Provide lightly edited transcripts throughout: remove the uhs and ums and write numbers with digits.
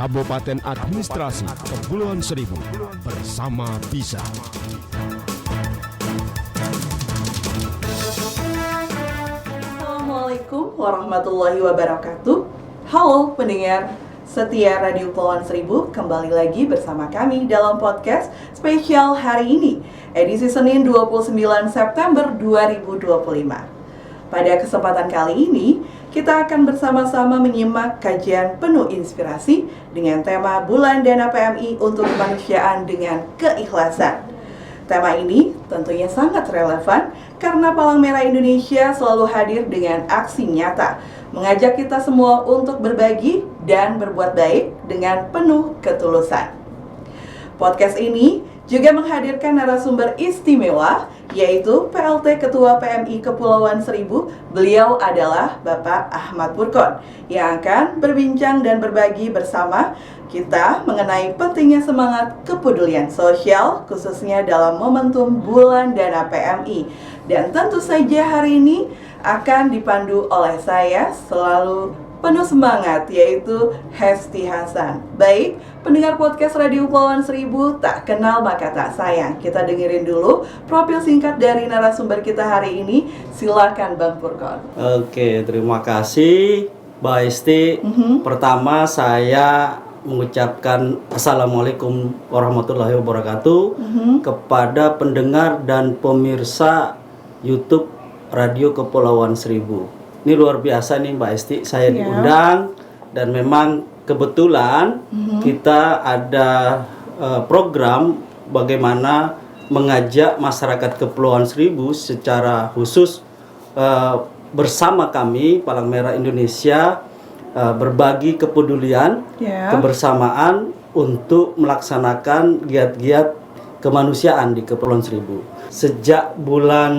Kabupaten Administrasi Kepulauan Seribu bersama bisa. Assalamualaikum warahmatullahi wabarakatuh. Halo pendengar setia Radio Kepulauan Seribu, kembali lagi bersama kami dalam podcast spesial hari ini, edisi Senin 29 September 2025. Pada kesempatan kali ini, kita akan bersama-sama menyimak kajian penuh inspirasi dengan tema Bulan Dana PMI untuk Kemanusiaan dengan Keikhlasan. Tema ini tentunya sangat relevan karena Palang Merah Indonesia selalu hadir dengan aksi nyata, mengajak kita semua untuk berbagi dan berbuat baik dengan penuh ketulusan. Podcast ini juga menghadirkan narasumber istimewa, yaitu PLT Ketua PMI Kepulauan Seribu. Beliau adalah Bapak Ahmad Purkon, yang akan berbincang dan berbagi bersama kita mengenai pentingnya semangat kepedulian sosial, khususnya dalam momentum Bulan Dana PMI. Dan tentu saja hari ini akan dipandu oleh saya selalu penuh semangat, yaitu Hesti Hasan. Baik, pendengar podcast Radio Kepulauan Seribu, tak kenal maka tak sayang. Kita dengerin dulu profil singkat dari narasumber kita hari ini. Silakan Bang Purkon. Oke, terima kasih Mbak Hesti. Pertama saya mengucapkan Assalamualaikum warahmatullahi wabarakatuh kepada pendengar dan pemirsa YouTube Radio Kepulauan Seribu. Ini luar biasa nih Mbak Esti, saya diundang dan memang kebetulan kita ada program bagaimana mengajak masyarakat Kepulauan Seribu secara khusus bersama kami Palang Merah Indonesia berbagi kepedulian, kebersamaan untuk melaksanakan giat-giat kemanusiaan di Kepulauan Seribu. Sejak bulan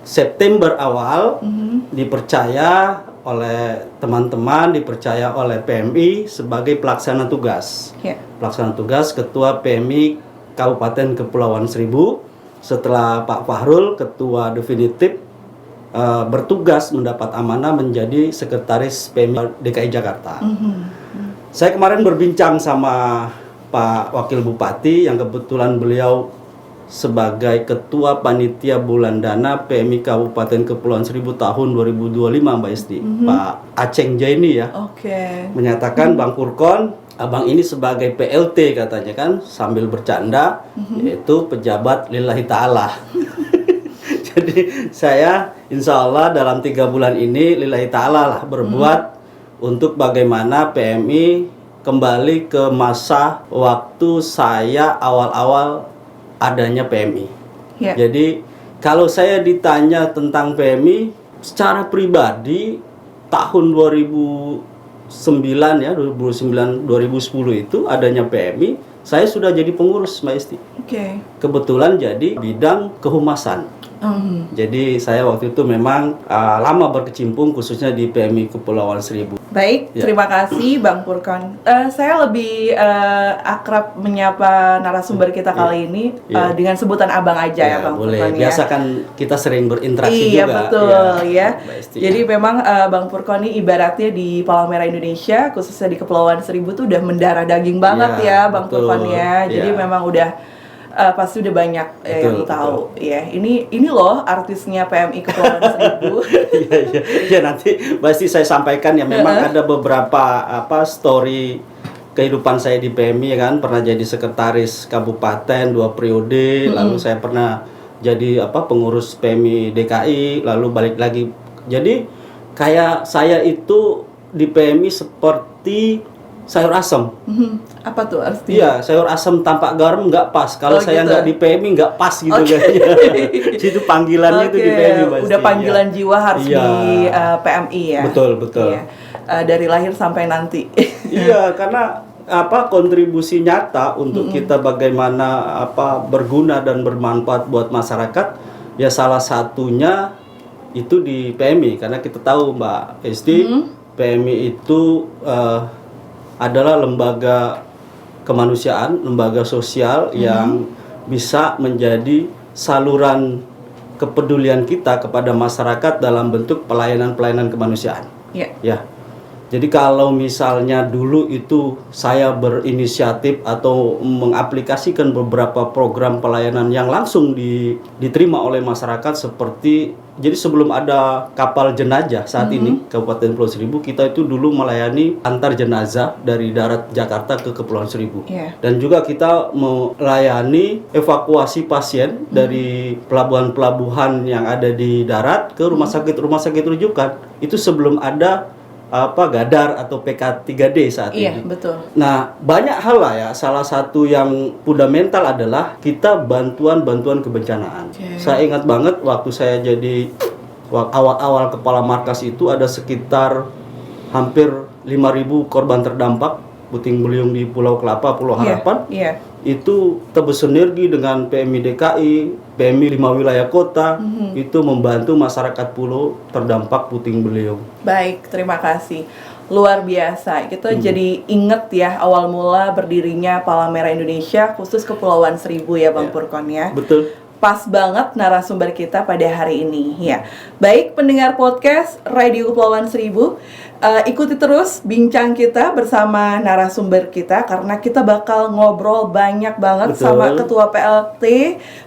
September awal dipercaya oleh teman-teman, dipercaya oleh PMI sebagai pelaksana tugas. Pelaksana tugas Ketua PMI Kabupaten Kepulauan Seribu. Setelah Pak Fahrul, Ketua definitif, bertugas mendapat amanah menjadi Sekretaris PMI DKI Jakarta. Saya kemarin berbincang sama Pak Wakil Bupati yang kebetulan beliau sebagai Ketua Panitia Bulan Dana PMI Kabupaten Kepulauan Seribu tahun 2025 Mbak Esti, Pak Aceng Jaini ya, menyatakan Bang Purkon, abang ini sebagai PLT katanya kan, sambil bercanda, yaitu pejabat lillahi ta'ala. Jadi saya insya Allah dalam 3 bulan ini lillahi ta'ala lah berbuat untuk bagaimana PMI kembali ke masa waktu saya awal-awal adanya PMI. Jadi kalau saya ditanya tentang PMI secara pribadi tahun 2009 ya, 2010 itu adanya PMI, saya sudah jadi pengurus Mbak Esti. Kebetulan jadi bidang kehumasan. Jadi saya waktu itu memang lama berkecimpung khususnya di PMI Kepulauan Seribu. Baik, terima kasih Bang Purkon. Saya lebih akrab menyapa narasumber kita kali ini dengan sebutan abang aja ya Bang Purkon. Biasa kan kita sering berinteraksi juga. Iya betul ya. Jadi memang Bang Purkon ini ibaratnya di Palang Merah Indonesia, khususnya di Kepulauan Seribu tuh udah mendarah daging banget ya Bang Purkon ya. Jadi memang udah pasti udah banyak yang tahu ya. Ini loh artisnya PMI Kepulauan Seribu. Iya nanti pasti saya sampaikan ya. Memang ada beberapa story kehidupan saya di PMI kan. Pernah jadi sekretaris kabupaten 2 periode, lalu saya pernah jadi pengurus PMI DKI, lalu balik lagi. Jadi kayak saya itu di PMI seperti sayur asem. Apa tuh artinya? Iya, sayur asem tanpa garam nggak pas. Kalau saya nggak di PMI nggak pas gitu kayaknya. Itu panggilannya itu di PMI pasti. Udah panggilan jiwa harus di PMI ya. Betul. Iya. Dari lahir sampai nanti. Iya, karena kontribusi nyata untuk kita bagaimana berguna dan bermanfaat buat masyarakat ya salah satunya itu di PMI, karena kita tahu Mbak Esti, PMI itu adalah lembaga kemanusiaan, lembaga sosial yang bisa menjadi saluran kepedulian kita kepada masyarakat dalam bentuk pelayanan-pelayanan kemanusiaan. Ya. Jadi kalau misalnya dulu itu saya berinisiatif atau mengaplikasikan beberapa program pelayanan yang langsung diterima oleh masyarakat seperti, jadi sebelum ada kapal jenazah saat ini Kabupaten Kepulauan Seribu, kita itu dulu melayani antar jenazah dari darat Jakarta ke Kepulauan Seribu. Dan juga kita melayani evakuasi pasien dari pelabuhan-pelabuhan yang ada di darat ke rumah sakit rujukan. Itu sebelum ada Gadar atau PK3D saat ini. Iya, betul. Nah, banyak hal lah ya. Salah satu yang fundamental adalah kita bantuan kebencanaan. Saya ingat banget waktu saya jadi awal-awal kepala markas itu ada sekitar hampir 5.000 korban terdampak puting beliung di Pulau Kelapa, Pulau Harapan. Itu bersinergi dengan PMI DKI, PMI 5 wilayah kota, itu membantu masyarakat pulau terdampak puting beliung. Baik, terima kasih. Luar biasa. Kita jadi inget ya awal mula berdirinya Palang Merah Indonesia khusus Kepulauan Seribu ya Bang Purkon ya. Betul. Pas banget narasumber kita pada hari ini ya. Baik pendengar podcast Radio Kepulauan Seribu, ikuti terus bincang kita bersama narasumber kita karena kita bakal ngobrol banyak banget sama Ketua PLT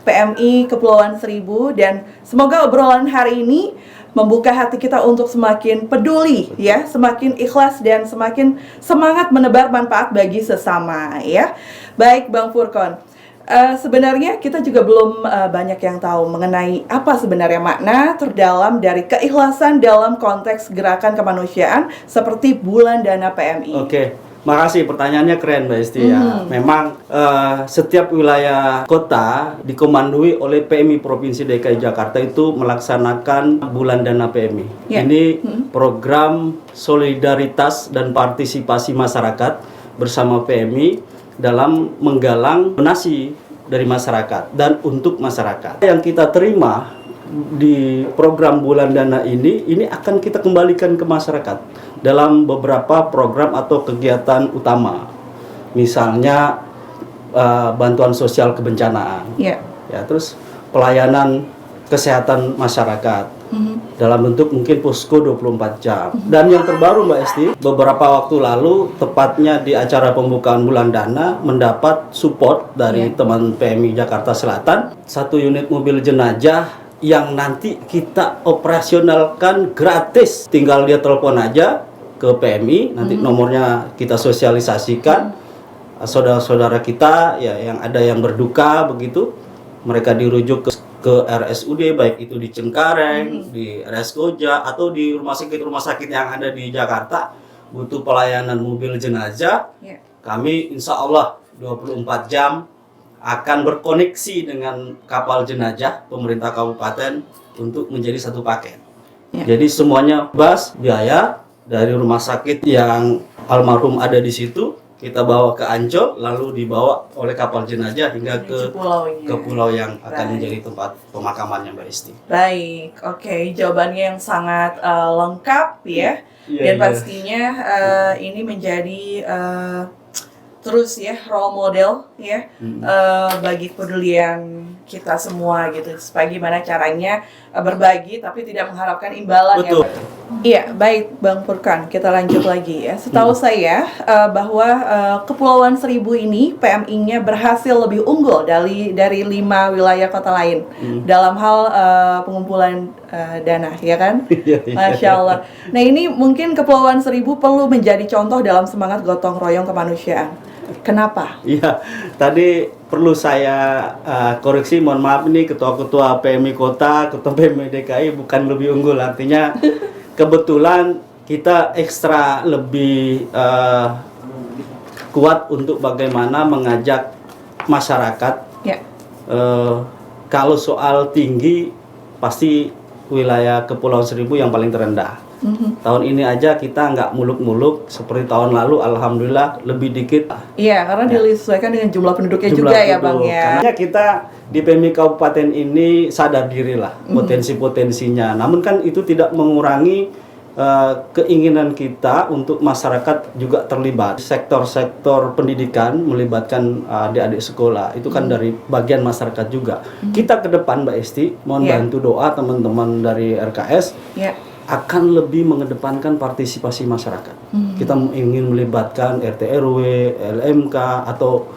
PMI Kepulauan Seribu, dan semoga obrolan hari ini membuka hati kita untuk semakin peduli ya, semakin ikhlas dan semakin semangat menebar manfaat bagi sesama ya. Baik Bang Purkon, sebenarnya kita juga belum banyak yang tahu mengenai apa sebenarnya makna terdalam dari keikhlasan dalam konteks gerakan kemanusiaan seperti Bulan Dana PMI. Oke. Makasih, pertanyaannya keren Mbak Esti ya. Memang setiap wilayah kota dikomandoi oleh PMI Provinsi DKI Jakarta itu melaksanakan Bulan Dana PMI. Ini program solidaritas dan partisipasi masyarakat bersama PMI dalam menggalang donasi dari masyarakat dan untuk masyarakat. Yang kita terima di program Bulan Dana ini akan kita kembalikan ke masyarakat dalam beberapa program atau kegiatan utama. Misalnya bantuan sosial kebencanaan. Ya, terus pelayanan kesehatan masyarakat. Dalam bentuk mungkin posko 24 jam. Dan yang terbaru Mbak Esti, beberapa waktu lalu, tepatnya di acara pembukaan Bulan Dana, mendapat support dari teman PMI Jakarta Selatan, 1 unit mobil jenazah yang nanti kita operasionalkan gratis. Tinggal dia telepon aja ke PMI, nanti nomornya kita sosialisasikan. Saudara-saudara kita ya yang ada yang berduka begitu, mereka dirujuk ke RSUD, baik itu di Cengkareng, di RS Koja, atau di rumah sakit yang ada di Jakarta, butuh pelayanan mobil jenazah. Kami insya Allah 24 jam akan berkoneksi dengan kapal jenazah pemerintah kabupaten untuk menjadi satu paket. Jadi semuanya bebas biaya dari rumah sakit yang almarhum ada di situ. Kita bawa ke Ancol, lalu dibawa oleh kapal jenazah hingga ke pulau yang akan menjadi tempat pemakamannya Mbak Esti. Baik, oke, jawabannya yang sangat lengkap ya. Dan pastinya ini menjadi terus ya role model ya bagi kepedulian kita semua gitu. Supaya gimana caranya berbagi tapi tidak mengharapkan imbalan. Betul. Iya, baik Bang Purkon, kita lanjut lagi ya. Setahu saya bahwa Kepulauan Seribu ini PMI-nya berhasil lebih unggul dari 5 wilayah kota lain dalam hal pengumpulan dana, ya kan? Masya Allah. Nah ini mungkin Kepulauan Seribu perlu menjadi contoh dalam semangat gotong royong kemanusiaan. Kenapa? Iya, tadi perlu saya koreksi, mohon maaf ini ketua-ketua PMI kota, ketua PMI DKI bukan lebih unggul, artinya kebetulan kita ekstra lebih kuat untuk bagaimana mengajak masyarakat. Kalau soal tinggi, pasti wilayah Kepulauan Seribu yang paling terendah. Tahun ini aja kita nggak muluk-muluk seperti tahun lalu, alhamdulillah lebih dikit. Iya, karena disesuaikan dengan jumlah penduduknya juga ya Bang ya. Karena kita di PMI Kabupaten ini sadar diri lah potensi-potensinya. Namun kan itu tidak mengurangi keinginan kita untuk masyarakat juga terlibat. Sektor-sektor pendidikan melibatkan adik-adik sekolah itu kan dari bagian masyarakat juga. Kita ke depan Mbak Esti, mohon bantu doa teman-teman dari RKS akan lebih mengedepankan partisipasi masyarakat. Kita ingin melibatkan RT RW, LMK atau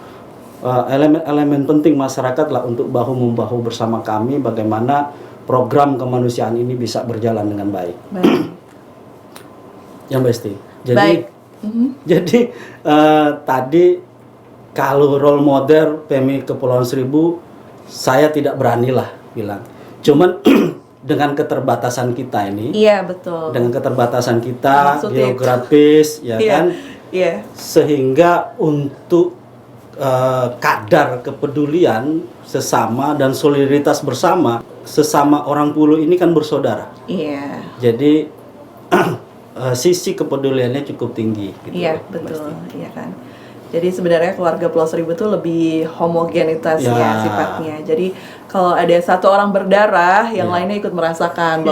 elemen-elemen penting masyarakat lah untuk bahu-membahu bersama kami bagaimana program kemanusiaan ini bisa berjalan dengan baik. Ya Mbak Esti. Jadi tadi kalau role model PMI Kepulauan Seribu saya tidak beranilah bilang. Cuman dengan keterbatasan kita ini. Iya, betul. Dengan keterbatasan kita Maksudnya geografis ya kan. Iya. Sehingga untuk kadar kepedulian sesama dan solidaritas bersama sesama orang Pulau ini kan bersaudara. Iya. Jadi sisi kepeduliannya cukup tinggi gitu. Iya, betul. Iya kan. Jadi sebenarnya keluarga Pulau Seribu itu lebih homogenitas ya sifatnya. Jadi kalau ada satu orang berdarah, yang lainnya ikut merasakan.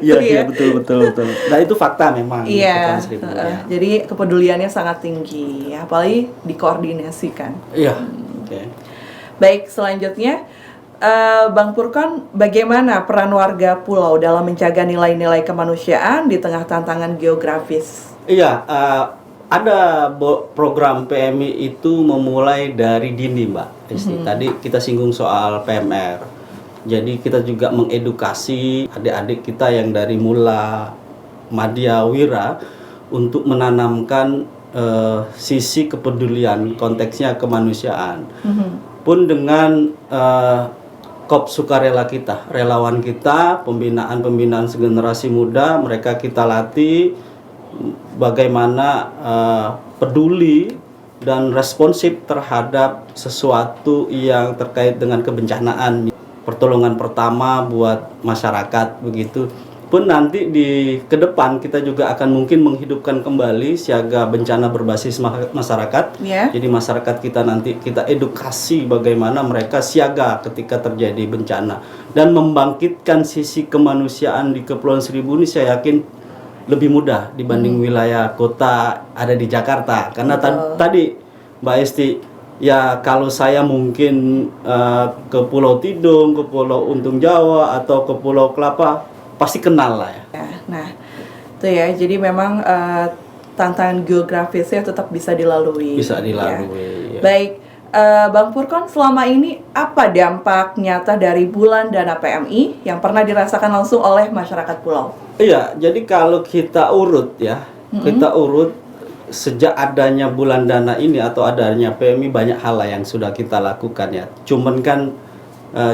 Iya, betul. Nah itu fakta memang. Iya. Jadi kepeduliannya sangat tinggi, ya, apalagi dikoordinasikan. Iya. Oke. Baik, selanjutnya Bang Purkon, bagaimana peran warga pulau dalam menjaga nilai-nilai kemanusiaan di tengah tantangan geografis? Iya, ada program PMI itu memulai dari dini, Mbak Esti. Tadi kita singgung soal PMR. Jadi kita juga mengedukasi adik-adik kita yang dari mula madya wira untuk menanamkan sisi kepedulian, konteksnya kemanusiaan. Pun dengan Kop Sukarela kita, relawan kita, pembinaan segenerasi muda, mereka kita latih bagaimana peduli dan responsif terhadap sesuatu yang terkait dengan kebencanaan, pertolongan pertama buat masyarakat begitu. Pun nanti ke depan kita juga akan mungkin menghidupkan kembali siaga bencana berbasis masyarakat. Jadi masyarakat kita nanti kita edukasi bagaimana mereka siaga ketika terjadi bencana dan membangkitkan sisi kemanusiaan di Kepulauan Seribu ini saya yakin lebih mudah dibanding wilayah kota ada di Jakarta. Karena tadi Mbak Esti, ya kalau saya mungkin ke Pulau Tidung, ke Pulau Untung Jawa atau ke Pulau Kelapa pasti kenal lah ya. Nah, itu ya. Jadi memang tantangan geografisnya tetap bisa dilalui. Bisa dilalui. Ya. Baik, Bang Purkon, selama ini apa dampak nyata dari bulan dana PMI yang pernah dirasakan langsung oleh masyarakat pulau? Iya, jadi kalau kita urut ya, kita urut sejak adanya bulan dana ini atau adanya PMI banyak hal lah yang sudah kita lakukan ya. Cuman kan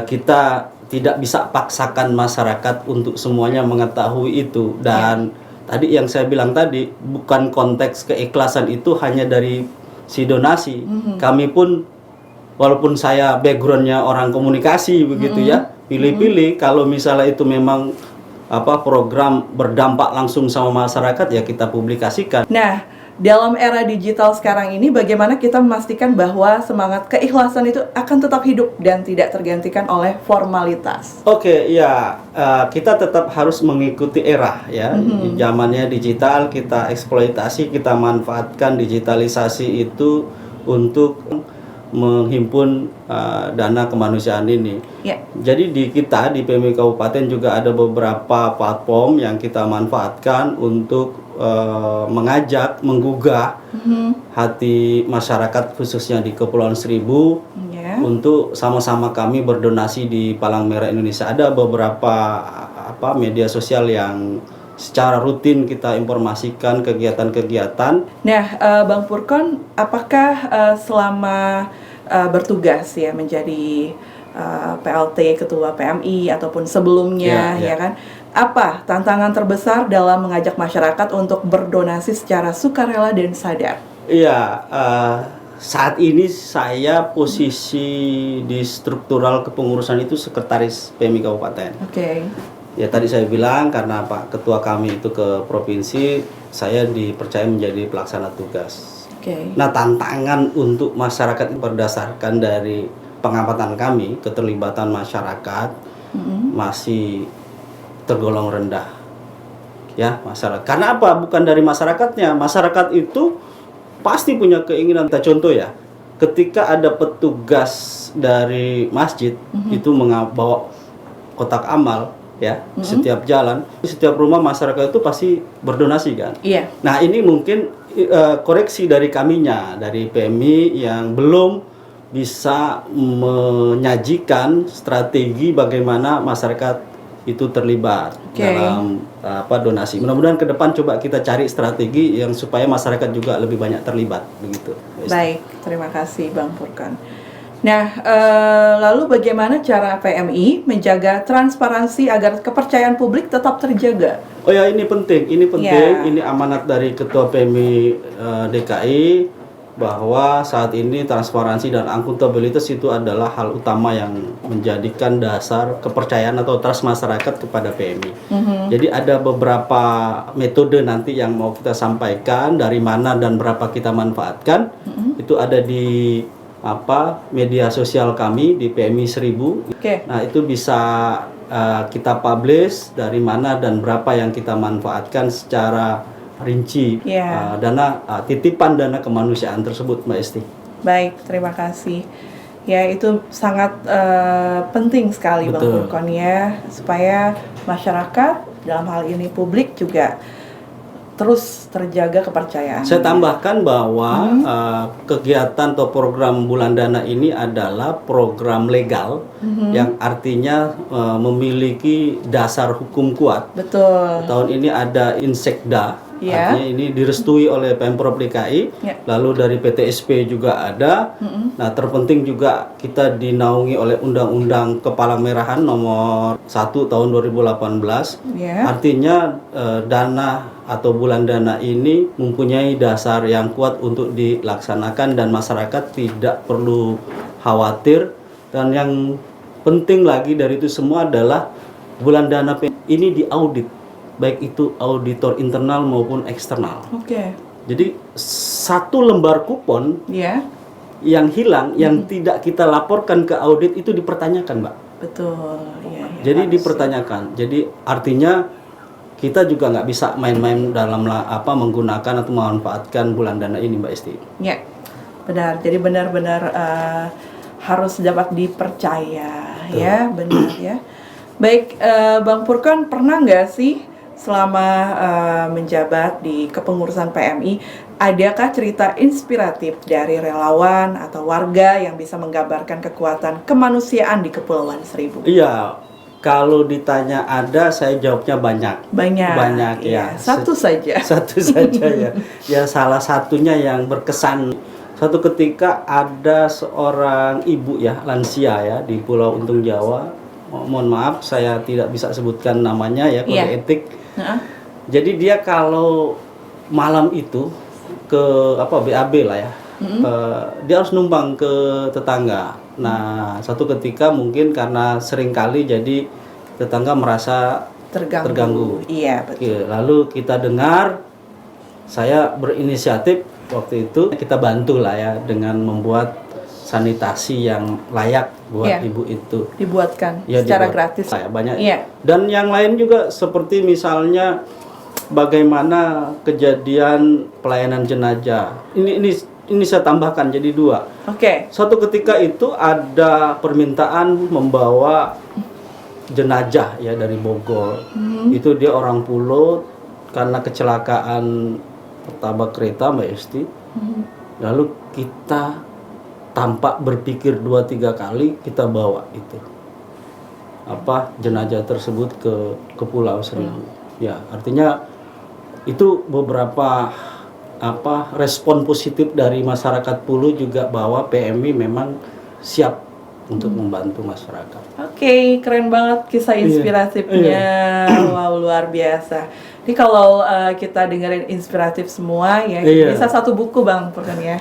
kita tidak bisa paksakan masyarakat untuk semuanya mengetahui itu. Dan tadi yang saya bilang tadi, bukan konteks keikhlasan itu hanya dari si donasi. Kami pun, walaupun saya backgroundnya orang komunikasi begitu ya, pilih-pilih kalau misalnya itu memang program berdampak langsung sama masyarakat ya kita publikasikan. Nah, dalam era digital sekarang ini bagaimana kita memastikan bahwa semangat keikhlasan itu akan tetap hidup dan tidak tergantikan oleh formalitas? Oke, ya kita tetap harus mengikuti era ya. Zamannya digital, kita eksploitasi, kita manfaatkan digitalisasi itu untuk menghimpun dana kemanusiaan ini. Jadi di PMI Kabupaten juga ada beberapa platform yang kita manfaatkan untuk mengajak, menggugah hati masyarakat khususnya di Kepulauan Seribu untuk sama-sama kami berdonasi di Palang Merah Indonesia. Ada beberapa media sosial yang secara rutin kita informasikan kegiatan-kegiatan. Nah, Bang Purkon, apakah selama bertugas ya menjadi PLT Ketua PMI ataupun sebelumnya ya kan, apa tantangan terbesar dalam mengajak masyarakat untuk berdonasi secara sukarela dan sadar? Iya, saat ini saya posisi di struktural kepengurusan itu sekretaris PMI Kabupaten. Ya tadi saya bilang karena Pak Ketua kami itu ke provinsi, saya dipercaya menjadi pelaksana tugas. Nah, tantangan untuk masyarakat berdasarkan dari pengamatan kami, keterlibatan masyarakat masih tergolong rendah. Ya, masyarakat. Karena apa? Bukan dari masyarakatnya. Masyarakat itu pasti punya keinginan. Kita contoh ya, ketika ada petugas dari masjid itu bawa kotak amal, ya, setiap jalan, setiap rumah masyarakat itu pasti berdonasi kan. Iya. Nah ini mungkin koreksi dari kaminya, dari PMI yang belum bisa menyajikan strategi bagaimana masyarakat itu terlibat dalam donasi. Mudah-mudahan ke depan coba kita cari strategi yang supaya masyarakat juga lebih banyak terlibat begitu. Baik, terima kasih Bang Furqan. Nah, lalu bagaimana cara PMI menjaga transparansi agar kepercayaan publik tetap terjaga? Oh ya, ini penting. Ini amanat dari Ketua PMI DKI bahwa saat ini transparansi dan akuntabilitas itu adalah hal utama yang menjadikan dasar kepercayaan atau trust masyarakat kepada PMI. Jadi ada beberapa metode nanti yang mau kita sampaikan, dari mana dan berapa kita manfaatkan. Itu ada di media sosial kami di PMI 1000. Nah, itu bisa kita publish dari mana dan berapa yang kita manfaatkan secara rinci, dana titipan dana kemanusiaan tersebut, Mbak Esti. Baik, terima kasih. Ya, itu sangat penting sekali Bang Furqan ya, supaya masyarakat dalam hal ini publik juga terus terjaga kepercayaan. Saya tambahkan bahwa kegiatan atau program Bulan Dana ini adalah program legal yang artinya memiliki dasar hukum kuat. Betul. Tahun ini ada Insekda, artinya ini direstui oleh Pemprov DKI, lalu dari PTSP juga ada. Nah, terpenting juga kita dinaungi oleh Undang-Undang Kepalamerahan nomor 1 tahun 2018. Artinya dana atau bulan dana ini mempunyai dasar yang kuat untuk dilaksanakan dan masyarakat tidak perlu khawatir. Dan yang penting lagi dari itu semua adalah bulan dana ini diaudit, baik itu auditor internal maupun eksternal. Jadi satu lembar kupon yang hilang, yang tidak kita laporkan ke audit itu dipertanyakan, Mbak. Betul. Jadi dipertanyakan. Jadi artinya kita juga nggak bisa main-main dalam menggunakan atau memanfaatkan bulan dana ini, Mbak Esti. Ya, benar. Jadi benar-benar harus dapat dipercaya. Betul. Ya, benar ya. Baik, Bang Furqan, pernah nggak sih selama menjabat di kepengurusan PMI, adakah cerita inspiratif dari relawan atau warga yang bisa menggambarkan kekuatan kemanusiaan di Kepulauan Seribu? Iya. Kalau ditanya ada, saya jawabnya banyak. Banyak ya. Satu saja ya. Ya, salah satunya yang berkesan. Suatu ketika ada seorang ibu ya, lansia ya, di Pulau Untung Jawa. Mohon maaf, saya tidak bisa sebutkan namanya ya, kode etik. Jadi dia kalau malam itu ke BAB lah ya, dia harus numpang ke tetangga. Nah, satu ketika mungkin karena sering kali jadi tetangga merasa terganggu. Iya, betul. Lalu kita dengar, saya berinisiatif waktu itu, kita bantu lah ya dengan membuat sanitasi yang layak buat ibu itu. Dibuatkan secara gratis. Ya, banyak. Dan yang lain juga seperti misalnya bagaimana kejadian pelayanan jenazah. Ini saya tambahkan jadi 2. Suatu ketika itu ada permintaan membawa jenazah ya dari Bogor. Itu dia orang Pulau karena kecelakaan pertama kereta, Mbak Esti. Lalu kita tanpa berpikir 2-3 kali kita bawa itu jenazah tersebut ke Pulau Seribu. Ya, artinya itu beberapa respon positif dari masyarakat Pulau juga bahwa PMI memang siap untuk membantu masyarakat. Keren banget kisah inspiratifnya. Wow, luar biasa. Ini kalau kita dengerin inspiratif semua ya, bisa satu buku Bang Furqan ya.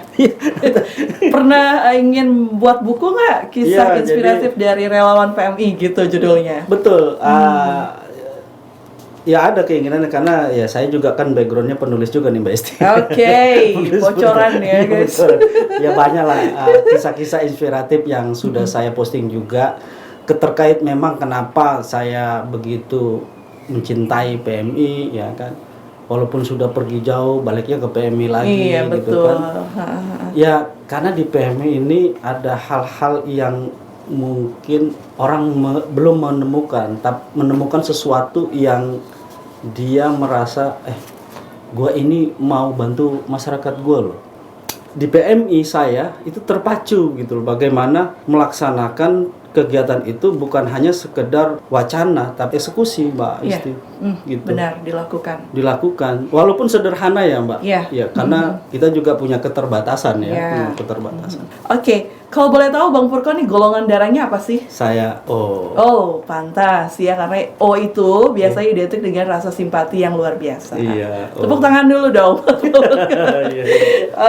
Pernah ingin buat buku nggak kisah inspiratif dari relawan PMI gitu judulnya? Betul. Ya ada keinginan karena ya saya juga kan backgroundnya penulis juga nih Mbak Esti. Bocoran ya guys. Ya banyak lah kisah-kisah inspiratif yang sudah saya posting juga. Terkait memang kenapa saya begitu mencintai PMI ya kan. Walaupun sudah pergi jauh baliknya ke PMI lagi gitu kan. Ya karena di PMI ini ada hal-hal yang mungkin orang belum menemukan sesuatu yang dia merasa gue ini mau bantu masyarakat gue loh. Di PMI saya itu terpacu gitu loh, bagaimana melaksanakan kegiatan itu bukan hanya sekedar wacana tapi eksekusi, Mbak Isti. Gitu. Benar, dilakukan walaupun sederhana ya, Mbak. Ya, karena kita juga punya keterbatasan ya. Oke, kalau boleh tahu Bang Purkon nih golongan darahnya apa sih? Saya O. Oh, pantas ya, karena O itu biasanya identik dengan rasa simpati yang luar biasa. Iya. Tepuk tangan dulu dong.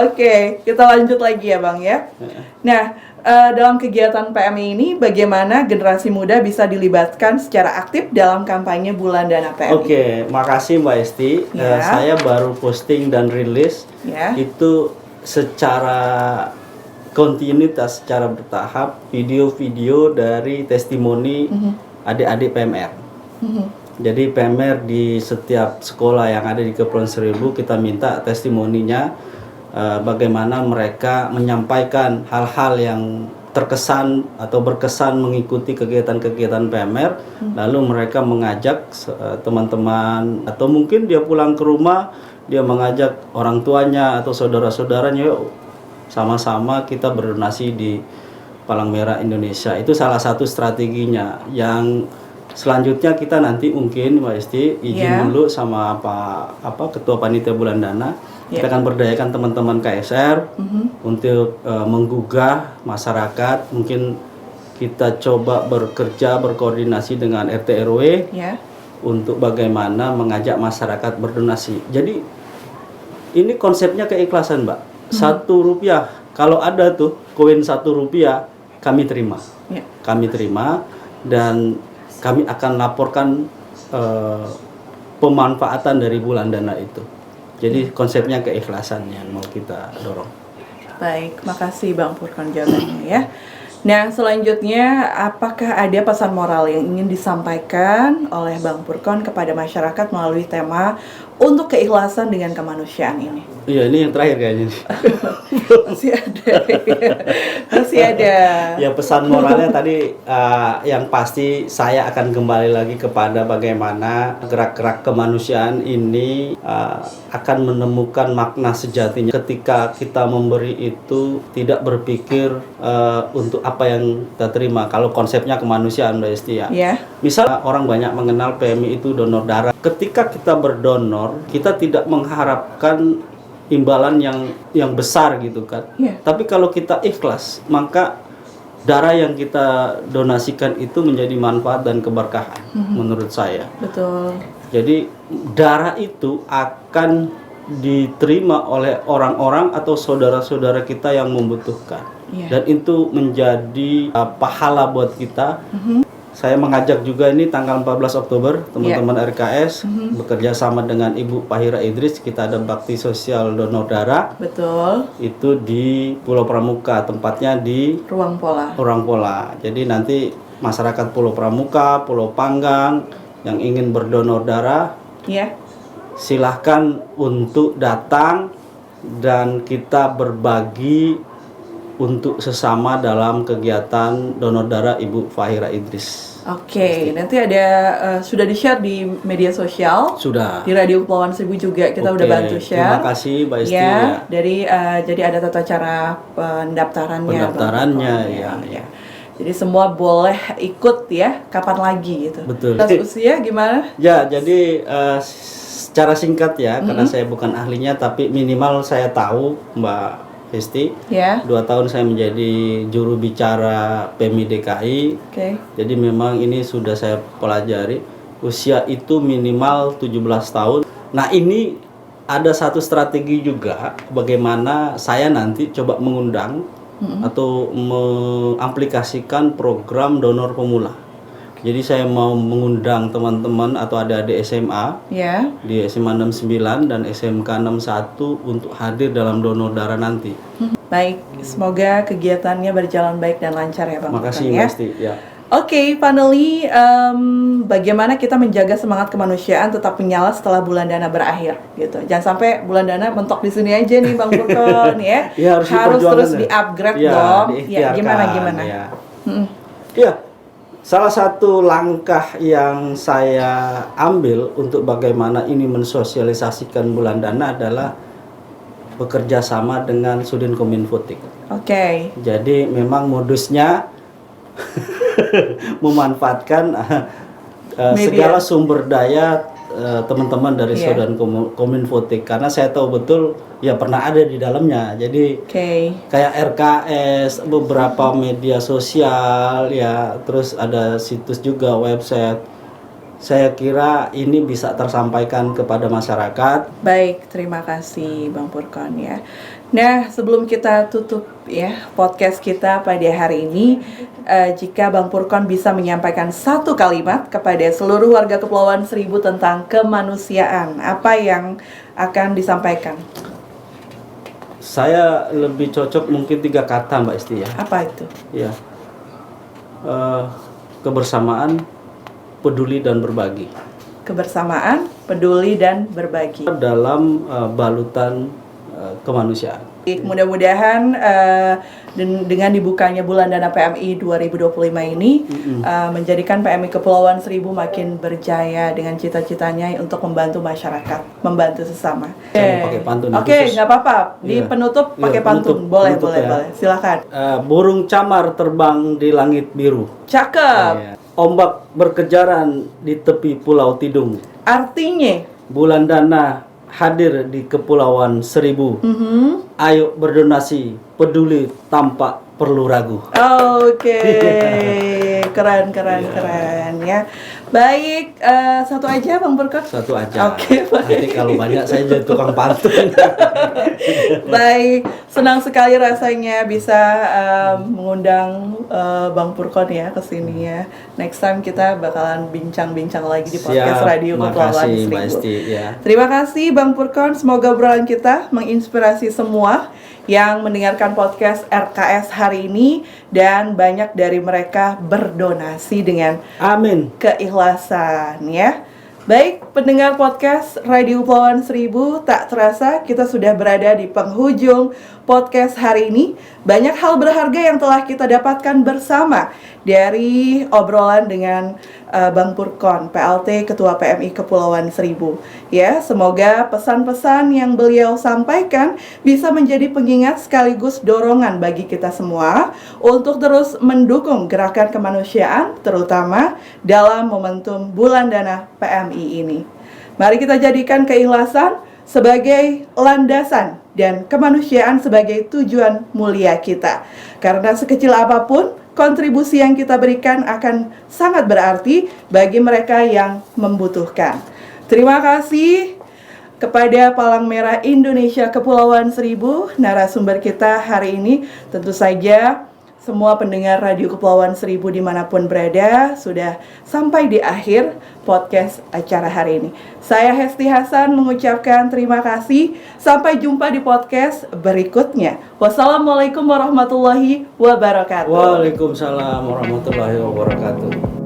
Oke, kita lanjut lagi ya Bang ya. Nah, dalam kegiatan PMI ini bagaimana generasi muda bisa dilibatkan secara aktif dalam kampanye Bulan Dana PMI? Oke, makasih Mbak Esti. Saya baru posting dan rilis itu secara kontinuitas, secara bertahap video-video dari testimoni adik-adik PMR. Jadi PMR di setiap sekolah yang ada di Kepulauan Seribu kita minta testimoninya, bagaimana mereka menyampaikan hal-hal yang terkesan atau berkesan mengikuti kegiatan-kegiatan PMR, lalu mereka mengajak teman-teman atau mungkin dia pulang ke rumah dia mengajak orang tuanya atau saudara-saudaranya, yuk sama-sama kita berdonasi di Palang Merah Indonesia. Itu salah satu strateginya. Yang selanjutnya kita nanti mungkin Mbak Esti izin dulu sama Ketua Panitia Bulan Dana. Kita akan berdayakan teman-teman KSR untuk menggugah masyarakat. Mungkin kita coba berkoordinasi dengan RT RW untuk bagaimana mengajak masyarakat berdonasi. Jadi ini konsepnya keikhlasan, Mbak. Rp1, kalau ada tuh koin Rp1 kami terima. Kami terima dan kami akan laporkan pemanfaatan dari Bulan Dana itu. Jadi konsepnya keikhlasan yang mau kita dorong. Baik, makasih Bang Purkon jawabannya ya. Nah, selanjutnya apakah ada pesan moral yang ingin disampaikan oleh Bang Purkon kepada masyarakat melalui tema untuk keikhlasan dengan kemanusiaan ini? Iya, ini yang terakhir kayaknya. Masih ada. Ya, pesan moralnya tadi yang pasti saya akan kembali lagi kepada bagaimana gerak-gerak kemanusiaan ini akan menemukan makna sejatinya ketika kita memberi itu tidak berpikir untuk apa yang kita terima. Kalau konsepnya kemanusiaan, Mbak Esti ya. Misal orang banyak mengenal PMI itu donor darah. Ketika kita berdonor, kita tidak mengharapkan imbalan yang besar gitu kan. Tapi kalau kita ikhlas, maka darah yang kita donasikan itu menjadi manfaat dan keberkahan menurut saya. Betul. Jadi darah itu akan diterima oleh orang-orang atau saudara-saudara kita yang membutuhkan. Dan itu menjadi pahala buat kita. Saya mengajak juga ini tanggal 14 Oktober teman-teman RKS bekerja sama dengan Ibu Fahira Idris, kita ada bakti sosial donor darah. Betul. Itu di Pulau Pramuka, tempatnya di Ruang Pola. Jadi nanti masyarakat Pulau Pramuka, Pulau Panggang yang ingin berdonor darah, silahkan untuk datang dan kita berbagi untuk sesama dalam kegiatan donor darah Ibu Fahira Idris. Oke, nanti ada sudah di-share di media sosial. Sudah. Di Radio Kepulauan Seribu juga kita udah bantu share. Terima kasih Mbak Isti. Jadi ada tata cara pendaftarannya. Ya. Jadi semua boleh ikut ya, kapan lagi gitu. Betul. Batas usia gimana? Ya, jadi secara singkat ya, karena saya bukan ahlinya, tapi minimal saya tahu Mbak Hesti, 2 tahun saya menjadi juru bicara PMI DKI. Jadi memang ini sudah saya pelajari. Usia itu minimal 17 tahun. Nah, ini ada satu strategi juga bagaimana saya nanti coba mengundang atau mengaplikasikan program donor pemula. Jadi saya mau mengundang teman-teman atau adik-adik SMA di SMA 69 dan SMK 61 untuk hadir dalam donor darah nanti. Baik, semoga kegiatannya berjalan baik dan lancar ya Bang. Makasih Mbak Esti. Oke, finally, bagaimana kita menjaga semangat kemanusiaan tetap menyala setelah Bulan Dana berakhir gitu. Jangan sampai Bulan Dana mentok di sini aja nih Bang Purkon ya. Harus terus di-upgrade dong. Gimana? Iya, salah satu langkah yang saya ambil untuk bagaimana ini mensosialisasikan Bulan Dana adalah bekerja sama dengan Sudin Kominfotik. Oke. Jadi memang modusnya memanfaatkan segala sumber daya teman-teman dari Sudin Kominfotik, karena saya tahu betul ya pernah ada di dalamnya. Jadi kayak RKS, beberapa media sosial ya, terus ada situs juga, website. Saya kira ini bisa tersampaikan kepada masyarakat. Baik, terima kasih Bang Purkon ya. Nah, sebelum kita tutup ya podcast kita pada hari ini, jika Bang Purkon bisa menyampaikan satu kalimat kepada seluruh warga Kepulauan Seribu tentang kemanusiaan, apa yang akan disampaikan? Saya lebih cocok mungkin 3 kata Mbak Isti ya. Apa itu? Ya, kebersamaan, peduli dan berbagi. Kebersamaan, peduli dan berbagi. Dalam balutan kemanusiaan. Mudah-mudahan dengan dibukanya Bulan Dana PMI 2025 ini menjadikan PMI Kepulauan Seribu makin berjaya dengan cita-citanya untuk membantu masyarakat, membantu sesama. Pakai pantun. Oke, nggak apa-apa. Di penutup pakai pantun. Boleh. Silakan. Burung camar terbang di langit biru. Cakep. Ombak berkejaran di tepi Pulau Tidung. Artinya, Bulan Dana hadir di Kepulauan Seribu. Ayo berdonasi, peduli tanpa perlu ragu. Oke. Keren ya. Baik, satu aja Bang Purkon. Satu aja. Oke, baik. Nanti kalau banyak saya jadi tukang pantun. Baik, senang sekali rasanya bisa mengundang Bang Purkon ya ke sini ya. Next time kita bakalan bincang-bincang lagi di podcast Radio Kepulauan Seribu. Ya. Terima kasih Bang Purkon, semoga obrolan kita menginspirasi semua yang mendengarkan podcast RKS hari ini dan banyak dari mereka berdonasi dengan keikhlasan ya. Baik, pendengar podcast Radio Kepulauan Seribu, tak terasa kita sudah berada di penghujung podcast hari ini. Banyak hal berharga yang telah kita dapatkan bersama dari obrolan dengan Bang Purkon, PLT Ketua PMI Kepulauan Seribu. Ya, semoga pesan-pesan yang beliau sampaikan bisa menjadi pengingat sekaligus dorongan bagi kita semua untuk terus mendukung gerakan kemanusiaan, terutama dalam momentum Bulan Dana PMI ini. Mari kita jadikan keikhlasan sebagai landasan dan kemanusiaan sebagai tujuan mulia kita. Karena sekecil apapun kontribusi yang kita berikan akan sangat berarti bagi mereka yang membutuhkan. Terima kasih kepada Palang Merah Indonesia Kepulauan Seribu, narasumber kita hari ini. Tentu saja semua pendengar Radio Kepulauan Seribu dimanapun berada sudah sampai di akhir podcast acara hari ini. Saya Hesti Hasan mengucapkan terima kasih. Sampai jumpa di podcast berikutnya. Wassalamualaikum warahmatullahi wabarakatuh. Waalaikumsalam warahmatullahi wabarakatuh.